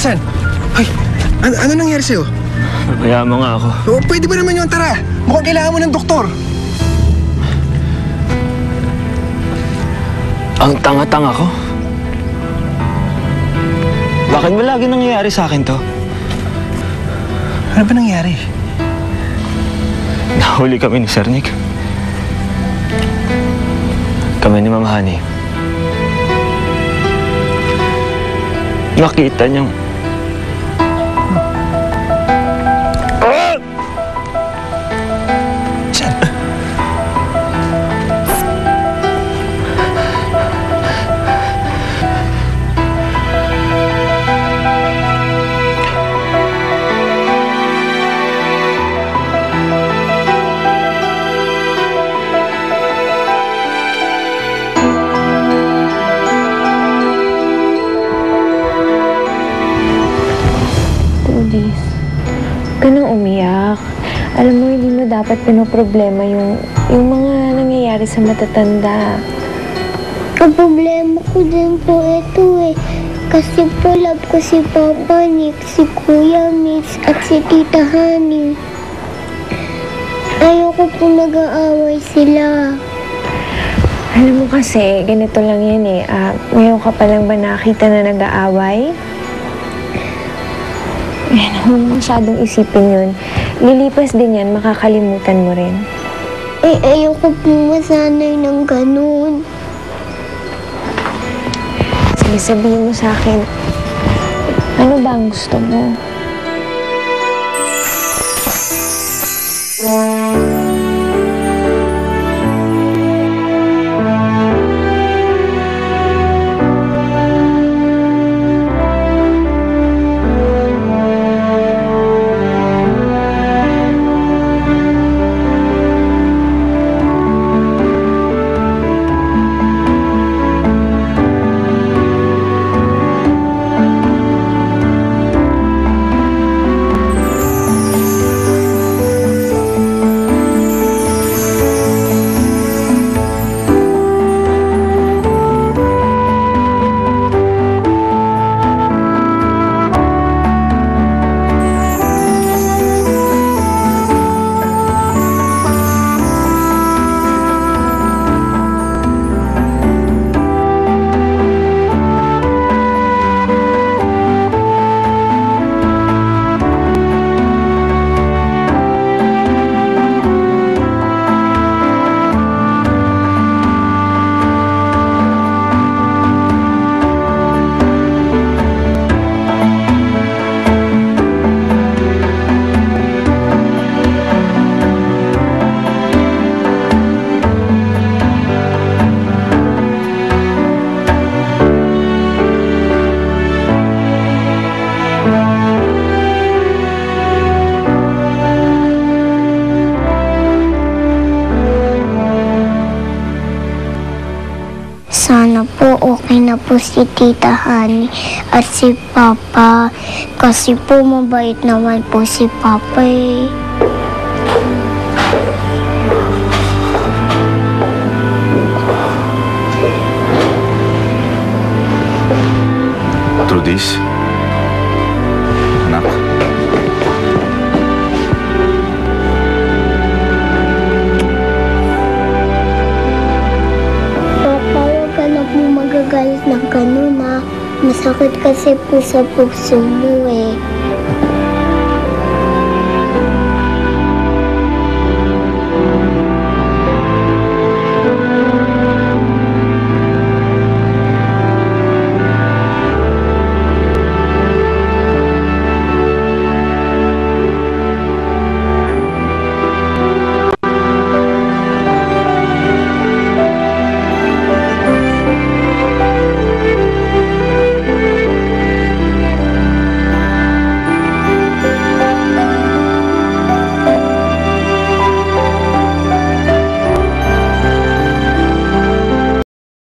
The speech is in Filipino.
Pinsan! Ay, ano nangyari sa'yo? Kaya mo nga ako. O, pwede ba naman yun? Tara! Mukhang kailangan mo ng doktor. Ang tanga-tanga ko. Bakit ba lagi nangyayari sa akin to? Ano ba nangyari? Nahuli kami ni Sir Nick. Kami ni Ma'am Honey. Nakita niyang... Saan? Huwag ka nang umiyak. Alam mo, hindi mo dapat pinoproblema yung mga nangyayari sa matatanda. Ang problema ko din po ito eh. Kasi po love ko si Papa Nick, si Kuya Mix, at si Tita Honey. Ayoko po nag-aaway sila. Alam mo kasi, ganito lang yan eh. Ngayon ka pa lang ba nakita na nag-aaway? Huwag masyadong isipin yun. Lilipas din yan, makakalimutan mo rin. Eh, ayoko po masanay ng ganun. Sige, sabihin mo sa akin, ano ba ang gusto mo? Sana po okay na po si Tita Honey at si Papa. Kasi po mabait naman po si Papa eh. Trudis? Anak? Magagalit ng ganun ha. Masakit kasi po sa puso mo